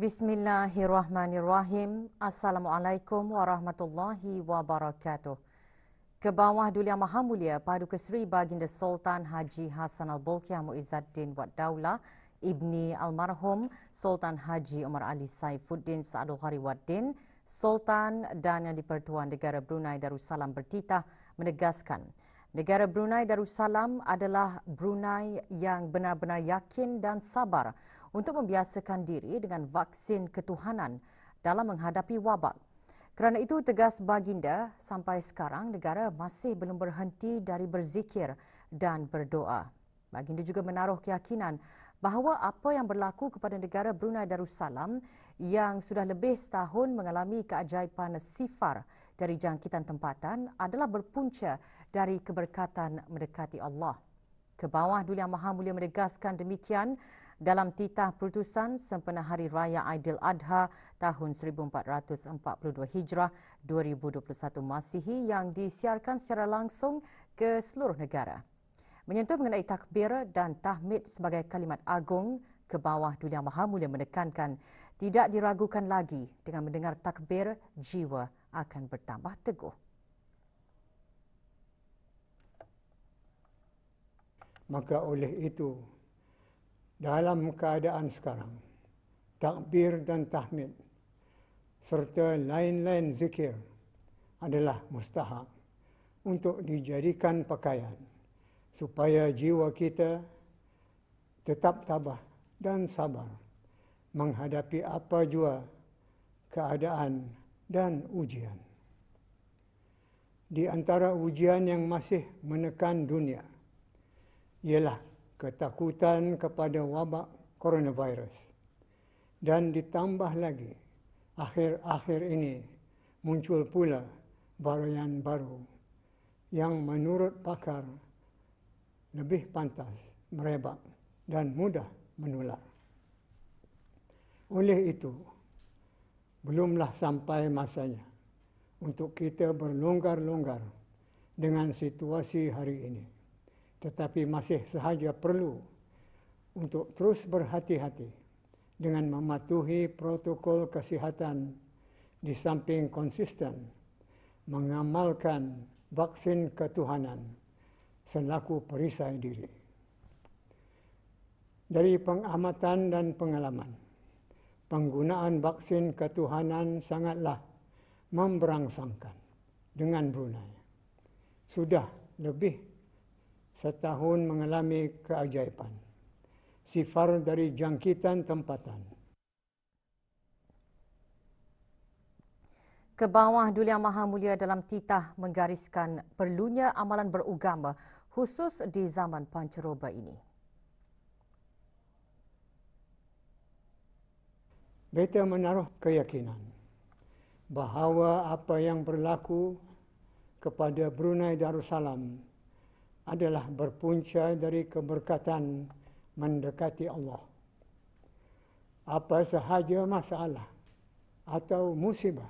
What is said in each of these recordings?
Bismillahirrahmanirrahim. Assalamualaikum warahmatullahi wabarakatuh. Ke bawah Duli Yang Maha Mulia Paduka Seri Baginda Sultan Haji Hassan Al-Bolkiah Muizzaddin Wad Daulah Ibni Almarhum Sultan Haji Umar Ali Saifuddin Sa'adul Hari Waddin, Sultan dan Yang di-Pertuan Negara Brunei Darussalam bertitah menegaskan negara Brunei Darussalam adalah Brunei yang benar-benar yakin dan sabar untuk membiasakan diri dengan vaksin ketuhanan dalam menghadapi wabak. Kerana itu, tegas Baginda, sampai sekarang negara masih belum berhenti dari berzikir dan berdoa. Baginda juga menaruh keyakinan bahawa apa yang berlaku kepada negara Brunei Darussalam yang sudah lebih setahun mengalami keajaiban sifar dari jangkitan tempatan adalah berpunca dari keberkatan mendekati Allah. Ke bawah Duli Yang Maha Mulia menegaskan demikian dalam titah perutusan sempena Hari Raya Aidiladha tahun 1442 Hijrah 2021 Masihi yang disiarkan secara langsung ke seluruh negara. Menyentuh mengenai takbir dan tahmid sebagai kalimat agung, ke bawah Duli Yang Maha Mulia menekankan tidak diragukan lagi dengan mendengar takbir, jiwa akan bertambah teguh. Maka oleh itu, dalam keadaan sekarang, takbir dan tahmid serta lain-lain zikir adalah mustahak untuk dijadikan pakaian supaya jiwa kita tetap tabah dan sabar menghadapi apa jua keadaan dan ujian. Di antara ujian yang masih menekan dunia ialah ketakutan kepada wabak coronavirus. Dan ditambah lagi, akhir-akhir ini muncul pula varian baru yang menurut pakar lebih pantas merebak dan mudah menular. Oleh itu, belumlah sampai masanya untuk kita berlonggar-longgar dengan situasi hari ini. Tetapi masih sahaja perlu untuk terus berhati-hati dengan mematuhi protokol kesihatan di samping konsisten mengamalkan vaksin ketuhanan selaku perisai diri. Dari pengamatan dan pengalaman, penggunaan vaksin ketuhanan sangatlah memberangsangkan dengan Brunei. Sudah lebih setahun mengalami keajaiban sifar dari jangkitan tempatan. Ke bawah Duli Yang Maha Mulia dalam titah menggariskan perlunya amalan beragama khusus di zaman pancaroba ini. Beta menaruh keyakinan bahawa apa yang berlaku kepada Brunei Darussalam adalah berpunca dari keberkatan mendekati Allah. Apa sahaja masalah atau musibah,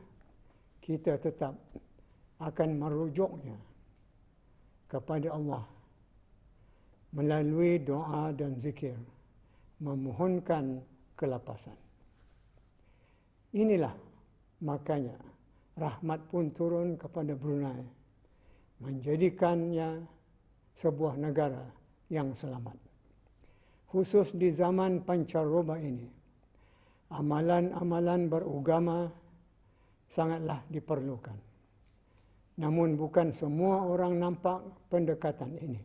kita tetap akan merujuknya kepada Allah melalui doa dan zikir, memohonkan kelepasan. Inilah makanya rahmat pun turun kepada Brunei, menjadikannya sebuah negara yang selamat. Khusus di zaman pancaroba ini, amalan-amalan beragama sangatlah diperlukan. Namun bukan semua orang nampak pendekatan ini.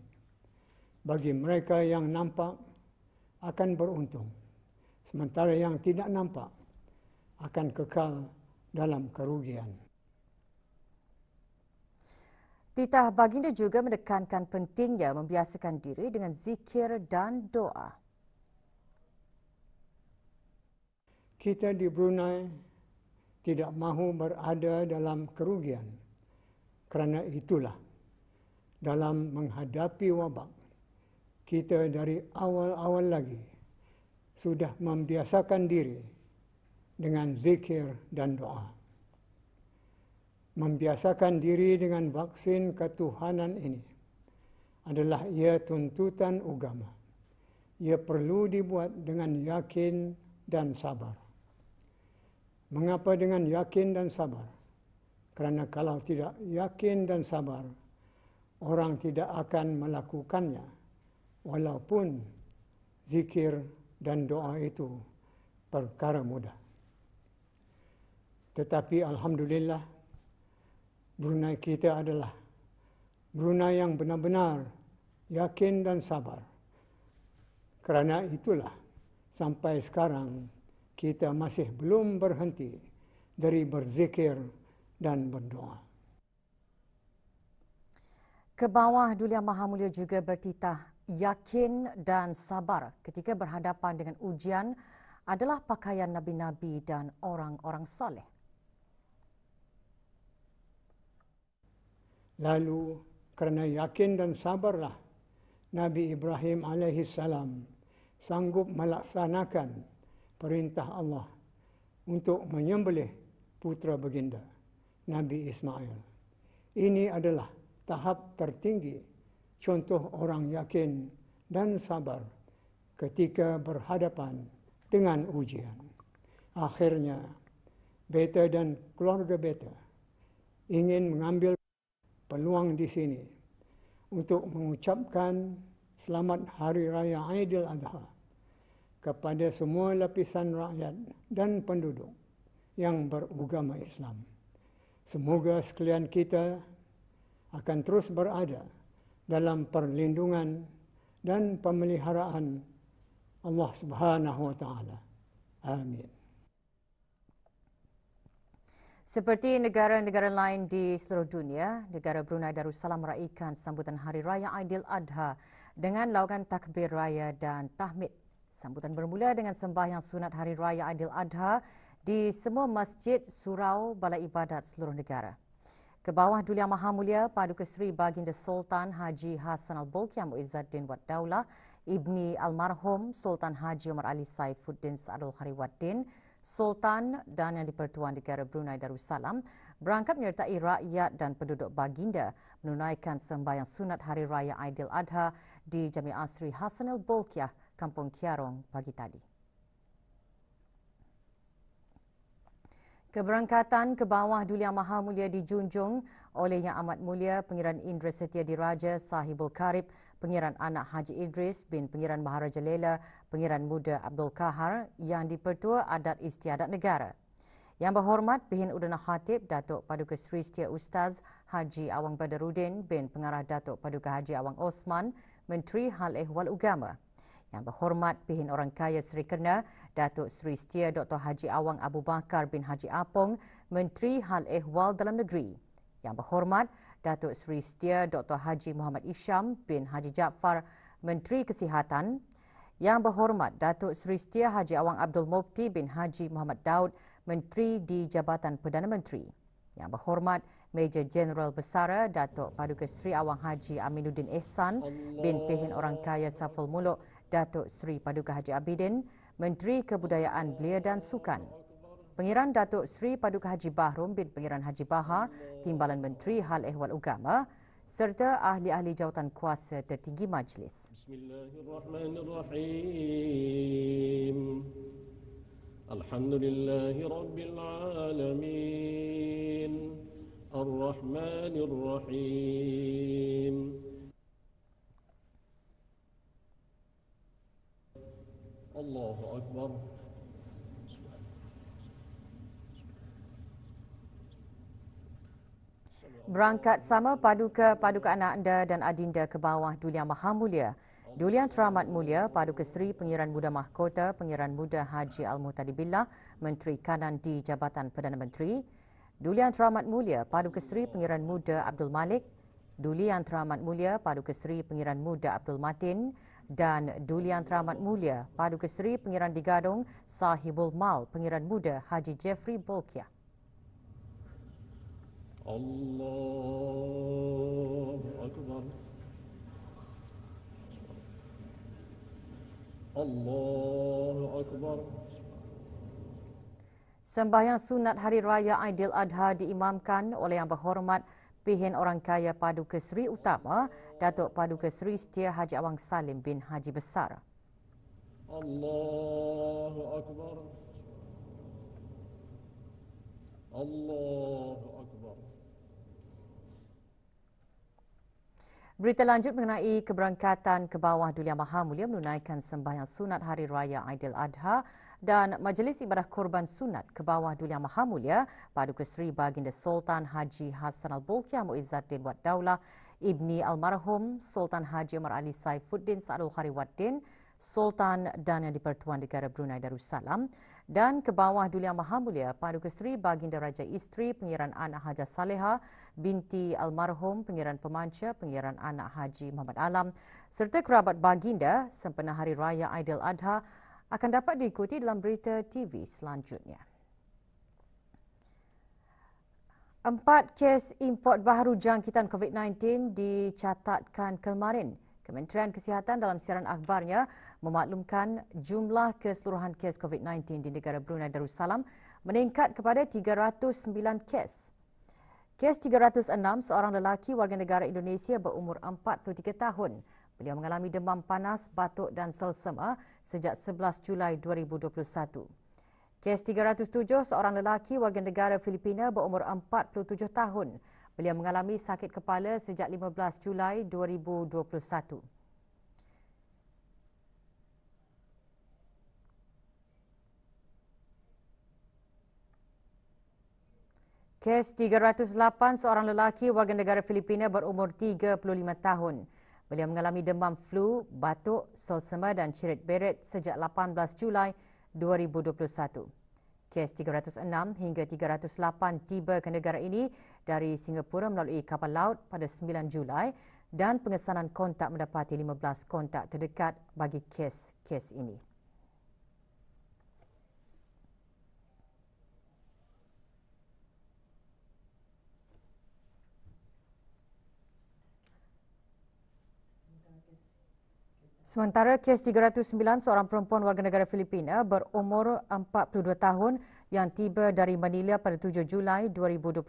Bagi mereka yang nampak akan beruntung, sementara yang tidak nampak akan kekal dalam kerugian. Titah Baginda juga menekankan pentingnya membiasakan diri dengan zikir dan doa. Kita di Brunei tidak mahu berada dalam kerugian. Kerana itulah, dalam menghadapi wabak, kita dari awal-awal lagi sudah membiasakan diri dengan zikir dan doa. Membiasakan diri dengan vaksin ketuhanan ini adalah ia tuntutan agama. Ia perlu dibuat dengan yakin dan sabar. Mengapa dengan yakin dan sabar? Kerana kalau tidak yakin dan sabar, orang tidak akan melakukannya, walaupun zikir dan doa itu perkara mudah. Tetapi alhamdulillah, Brunei kita adalah Brunei yang benar-benar yakin dan sabar. Kerana itulah sampai sekarang kita masih belum berhenti dari berzikir dan berdoa. Kebawah Duli Yang Maha Mulia juga bertitah yakin dan sabar ketika berhadapan dengan ujian adalah pakaian Nabi-Nabi dan orang-orang saleh. Lalu kerana yakin dan sabarlah Nabi Ibrahim AS sanggup melaksanakan perintah Allah untuk menyembelih putra baginda Nabi Ismail. Ini adalah tahap tertinggi contoh orang yakin dan sabar ketika berhadapan dengan ujian. Akhirnya, beta dan keluarga beta ingin mengambil peluang di sini untuk mengucapkan selamat Hari Raya Aidil Adha kepada semua lapisan rakyat dan penduduk yang beragama Islam. Semoga sekalian kita akan terus berada dalam perlindungan dan pemeliharaan Allah Subhanahu wa taala. Amin. Seperti negara-negara lain di seluruh dunia, negara Brunei Darussalam meraihkan sambutan Hari Raya Aidil Adha dengan laungan takbir raya dan tahmid. Sambutan bermula dengan sembahyang sunat Hari Raya Aidil Adha di semua masjid, surau, balai ibadat seluruh negara. Kebawah Duli Yang Maha Mulia Paduka Seri Baginda Sultan Haji Hassanal Bolkiah Muizzaddin Wad Daulah, Ibni Almarhum Sultan Haji Umar Ali Saifuddin Sa'adul Khariwaddin, Sultan dan Yang di-Pertuan Negara Brunei Darussalam berangkat menyertai rakyat dan penduduk baginda menunaikan sembahyang sunat Hari Raya Aidil Adha di Jamiah Sri Hassanal Bolkiah, Kampung Kiarong pagi tadi. Keberangkatan ke bawah Duli Yang Maha Mulia dijunjung oleh Yang Amat Mulia Pengiran Indra Setia Diraja Sahibul Karib, Pengiran Anak Haji Idris bin Pengiran Maharaja Lela, Pengiran Muda Abdul Kahar yang di-Pertua Adat Istiadat Negara. Yang berhormat Bihin Udana Khatib Datuk Paduka Seri Setia Ustaz Haji Awang Badaruddin bin Pengarah Datuk Paduka Haji Awang Osman, Menteri Hal Ehwal Agama. Yang berhormat Bihin Orang Kaya Seri Kerna Datuk Seri Setia Dr. Haji Awang Abu Bakar bin Haji Apong, Menteri Hal Ehwal Dalam Negeri. Yang berhormat Datuk Seri Setia Dr. Haji Muhammad Isham bin Haji Jaafar, Menteri Kesihatan. Yang berhormat Datuk Seri Setia Haji Awang Abdul Mufti bin Haji Muhammad Daud, Menteri di Jabatan Perdana Menteri. Yang berhormat Major Jeneral Besara Datuk Paduka Seri Awang Haji Aminuddin Ehsan bin Pehin Orang Kaya Saful Muluk, Datuk Seri Paduka Haji Abidin, Menteri Kebudayaan Belia dan Sukan. Pengiran Datuk Seri Paduka Haji Bahrum bin Pengiran Haji Bahar, Timbalan Menteri Hal Ehwal Agama, serta ahli-ahli jawatan kuasa tertinggi majlis. Bismillahirrahmanirrahim. Alhamdulillahi Rabbil Alamin. Ar-Rahmanirrahim. Allahu Akbar. Berangkat sama Paduka anak anda dan adinda ke bawah Duli Yang Maha Mulia, Duli Yang Teramat Mulia Paduka Seri Pengiran Muda Mahkota Pengiran Muda Haji Al-Muhtadi Billah, Menteri Kanan di Jabatan Perdana Menteri, Duli Yang Teramat Mulia Paduka Seri Pengiran Muda Abdul Malik, Duli Yang Teramat Mulia Paduka Seri Pengiran Muda Abdul Matin, dan Duli Yang Teramat Mulia Paduka Seri Pengiran di Gadong Sahibul Mal Pengiran Muda Haji Jeffrey Bolkiah. Allahu Akbar. Allahu Akbar. Sembahyang sunat Hari Raya Aidil Adha diimamkan oleh Yang Berhormat Pihin Orang Kaya Paduka Seri Utama Datuk Paduka Seri Setia Haji Awang Salim bin Haji Besar. Allahu Akbar. الله أكبر. Berita lanjut mengenai keberangkatan ke bawah Duli Yang Maha Mulia menunaikan sembahyang sunat Hari Raya Aidiladha dan Majlis Ibadah Korban Sunat ke bawah Duli Yang Maha Mulia Paduka Seri Baginda Sultan Haji Hassan Al-Bolkiah Muizzaddin Wad Daulah Ibni Almarhum Sultan Haji Umar Ali Saifuddin Sa'adul Khari Waddin Sultan dan Yang di-Pertuan Negara Brunei Darussalam dan ke bawah Duli Yang Maha Mulia Paduka Seri Baginda Raja Isteri Pengiran Anak Hajah Saleha binti Almarhum Pengiran Pemanca Pengiran Anak Haji Muhammad Alam serta kerabat baginda sempena Hari Raya Aidiladha akan dapat diikuti dalam berita TV selanjutnya. 4 kes import baharu jangkitan COVID-19 dicatatkan kemarin. Kementerian Kesihatan dalam siaran akhbarnya memaklumkan jumlah keseluruhan kes COVID-19 di negara Brunei Darussalam meningkat kepada 309 kes. Kes 306, seorang lelaki warga negara Indonesia berumur 43 tahun. Beliau mengalami demam panas, batuk dan selsema sejak 11 Julai 2021. Kes 307, seorang lelaki warga negara Filipina berumur 47 tahun. Beliau mengalami sakit kepala sejak 15 Julai 2021. Kes 308, seorang lelaki warga negara Filipina berumur 35 tahun. Beliau mengalami demam flu, batuk, selsema dan cirit beret sejak 18 Julai 2021. Kes 306 hingga 308 tiba ke negara ini dari Singapura melalui kapal laut pada 9 Julai dan pengesanan kontak mendapati 15 kontak terdekat bagi kes-kes ini. Sementara kes 309, seorang perempuan warga negara Filipina berumur 42 tahun yang tiba dari Manila pada 7 Julai 2021.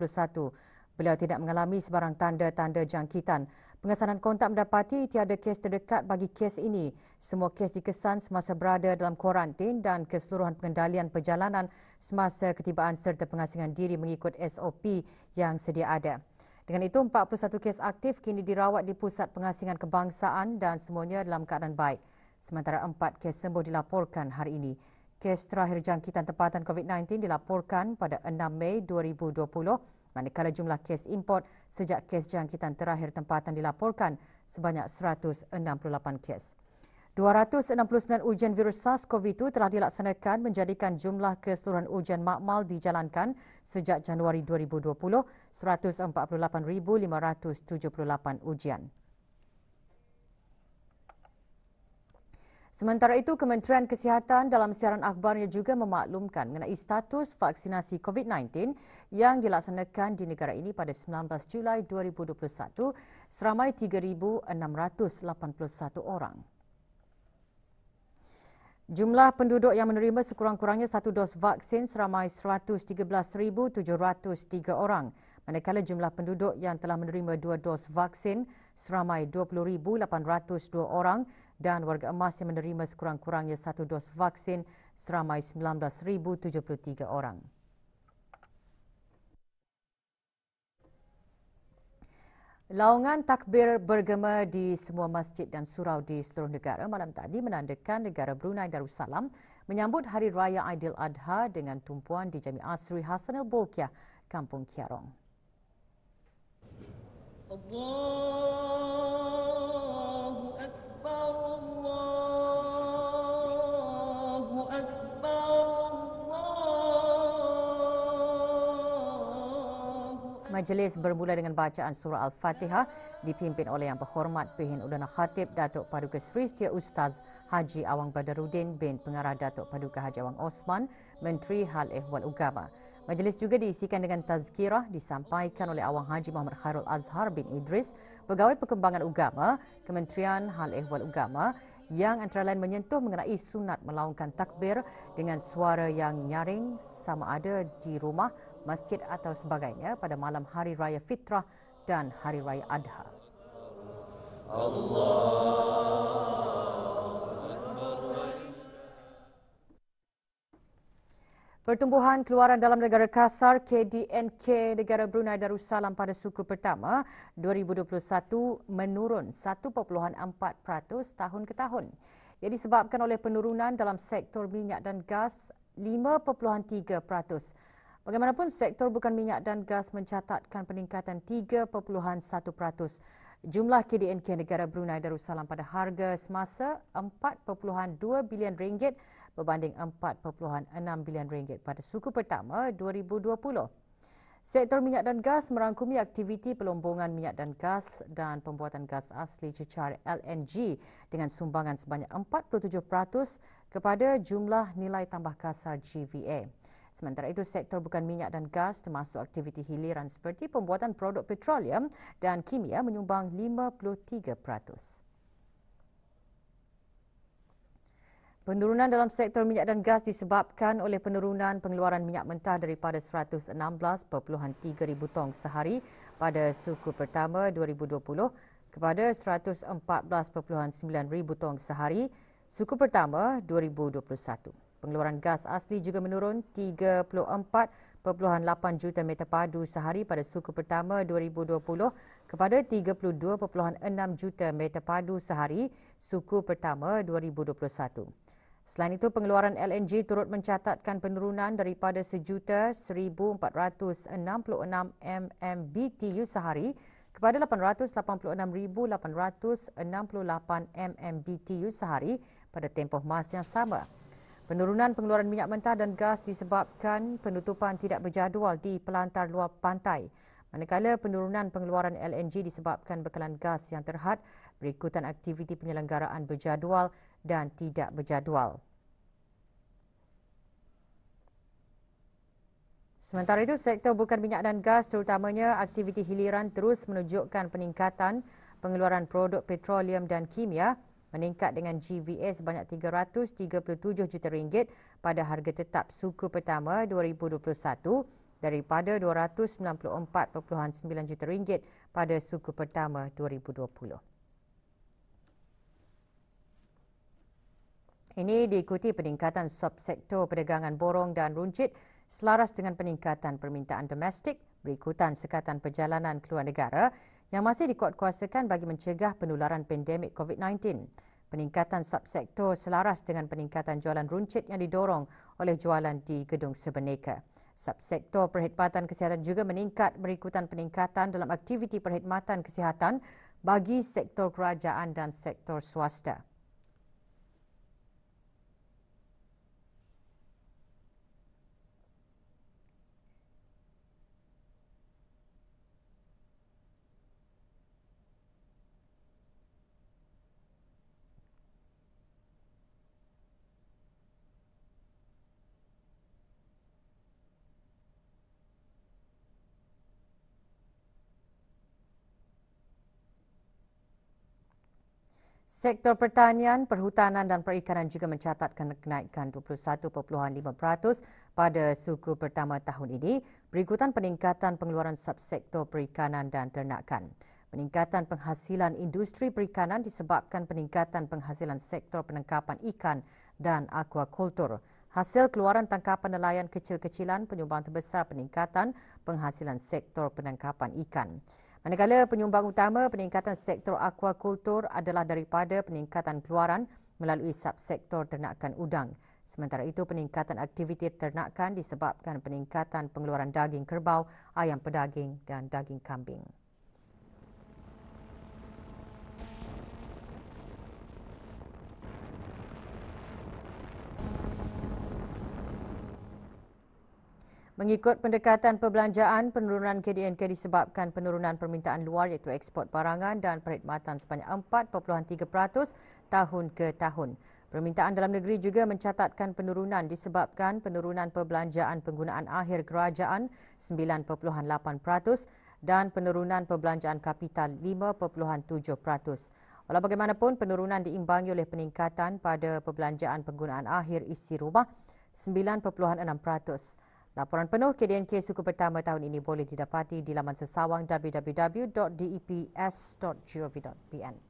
Beliau tidak mengalami sebarang tanda-tanda jangkitan. Pengesanan kontak mendapati tiada kes terdekat bagi kes ini. Semua kes dikesan semasa berada dalam kuarantin dan keseluruhan pengendalian perjalanan semasa ketibaan serta pengasingan diri mengikut SOP yang sedia ada. Dengan itu, 41 kes aktif kini dirawat di Pusat Pengasingan Kebangsaan dan semuanya dalam keadaan baik. Sementara 4 kes sembuh dilaporkan hari ini. Kes terakhir jangkitan tempatan COVID-19 dilaporkan pada 6 Mei 2020, manakala jumlah kes import sejak kes jangkitan terakhir tempatan dilaporkan sebanyak 168 kes. 269 ujian virus SARS-CoV-2 telah dilaksanakan menjadikan jumlah keseluruhan ujian makmal dijalankan sejak Januari 2020, 148,578 ujian. Sementara itu, Kementerian Kesihatan dalam siaran akhbarnya juga memaklumkan mengenai status vaksinasi COVID-19 yang dilaksanakan di negara ini pada 19 Julai 2021 seramai 3,681 orang. Jumlah penduduk yang menerima sekurang-kurangnya 1 dos vaksin seramai 113,703 orang, manakala jumlah penduduk yang telah menerima 2 dos vaksin seramai 20,802 orang dan warga emas yang menerima sekurang-kurangnya 1 dos vaksin seramai 19,073 orang. Laungan takbir bergema di semua masjid dan surau di seluruh negara malam tadi menandakan negara Brunei Darussalam menyambut Hari Raya Aidiladha dengan tumpuan di Jami Asri Hassan Al-Bolkiah, Kampung Kiarong. Allahu Akbar, Allahu Akbar. Majlis bermula dengan bacaan surah Al-Fatihah dipimpin oleh Yang Berhormat Pehin Udana Khatib Datuk Paduka Seri Setia Ustaz Haji Awang Badaruddin bin Pengarah Datuk Paduka Haji Awang Osman, Menteri Hal Ehwal Ugama. Majlis juga diisikan dengan tazkirah disampaikan oleh Awang Haji Muhammad Khairul Azhar bin Idris, Pegawai Perkembangan Ugama, Kementerian Hal Ehwal Ugama, yang antara lain menyentuh mengenai sunat melaungkan takbir dengan suara yang nyaring sama ada di rumah, masjid atau sebagainya pada malam Hari Raya Fitrah dan Hari Raya Adha. Pertumbuhan keluaran dalam negara kasar KDNK negara Brunei Darussalam pada suku pertama 2021 menurun 1.4% tahun ke tahun. Ia disebabkan oleh penurunan dalam sektor minyak dan gas 5.3%. Bagaimanapun, sektor bukan minyak dan gas mencatatkan peningkatan 3.1%. Jumlah KDNK negara Brunei Darussalam pada harga semasa RM4.2 bilion berbanding RM4.6 bilion pada suku pertama 2020. Sektor minyak dan gas merangkumi aktiviti pelombongan minyak dan gas dan pembuatan gas asli cecar LNG dengan sumbangan sebanyak 47% kepada jumlah nilai tambah kasar GVA. Sementara itu, sektor bukan minyak dan gas termasuk aktiviti hiliran seperti pembuatan produk petroleum dan kimia menyumbang 53%. Penurunan dalam sektor minyak dan gas disebabkan oleh penurunan pengeluaran minyak mentah daripada 116.3 ribu tong sehari pada suku pertama 2020 kepada 114.9 ribu tong sehari suku pertama 2021. Pengeluaran gas asli juga menurun 34.8 juta meter padu sehari pada suku pertama 2020 kepada 32.6 juta meter padu sehari suku pertama 2021. Selain itu, pengeluaran LNG turut mencatatkan penurunan daripada 1,1,466 MMBTU sehari kepada 886,868 MMBTU sehari pada tempoh masa yang sama. Penurunan pengeluaran minyak mentah dan gas disebabkan penutupan tidak berjadual di pelantar luar pantai. Manakala penurunan pengeluaran LNG disebabkan bekalan gas yang terhad berikutan aktiviti penyelenggaraan berjadual dan tidak berjadual. Sementara itu, sektor bukan minyak dan gas terutamanya aktiviti hiliran terus menunjukkan peningkatan pengeluaran produk petroleum dan kimia meningkat dengan GVA sebanyak RM337 juta pada harga tetap suku pertama 2021 daripada RM294.9 juta pada suku pertama 2020. Ini diikuti peningkatan subsektor perdagangan borong dan runcit selaras dengan peningkatan permintaan domestik berikutan sekatan perjalanan keluar negara yang masih dikuatkuasakan bagi mencegah penularan pandemik COVID-19. Peningkatan subsektor selaras dengan peningkatan jualan runcit yang didorong oleh jualan di Gedung Sebeneka. Subsektor perkhidmatan kesihatan juga meningkat berikutan peningkatan dalam aktiviti perkhidmatan kesihatan bagi sektor kerajaan dan sektor swasta. Sektor pertanian, perhutanan dan perikanan juga mencatatkan kenaikan 21.5% pada suku pertama tahun ini berikutan peningkatan pengeluaran subsektor perikanan dan ternakan. Peningkatan penghasilan industri perikanan disebabkan peningkatan penghasilan sektor penangkapan ikan dan akuakultur. Hasil keluaran tangkapan nelayan kecil-kecilan penyumbang terbesar peningkatan penghasilan sektor penangkapan ikan. Manakala penyumbang utama peningkatan sektor akuakultur adalah daripada peningkatan keluaran melalui subsektor ternakan udang. Sementara itu, peningkatan aktiviti ternakan disebabkan peningkatan pengeluaran daging kerbau, ayam pedaging dan daging kambing. Mengikut pendekatan perbelanjaan, penurunan KDNK disebabkan penurunan permintaan luar iaitu ekspor barangan dan perkhidmatan sebanyak 4.3% tahun ke tahun. Permintaan dalam negeri juga mencatatkan penurunan disebabkan penurunan perbelanjaan penggunaan akhir kerajaan 9.8% dan penurunan perbelanjaan kapital 5.7%. Walau bagaimanapun, penurunan diimbangi oleh peningkatan pada perbelanjaan penggunaan akhir isi rumah 9.6%. Laporan penuh KDNK suku pertama tahun ini boleh didapati di laman sesawang www.deps.gov.pn.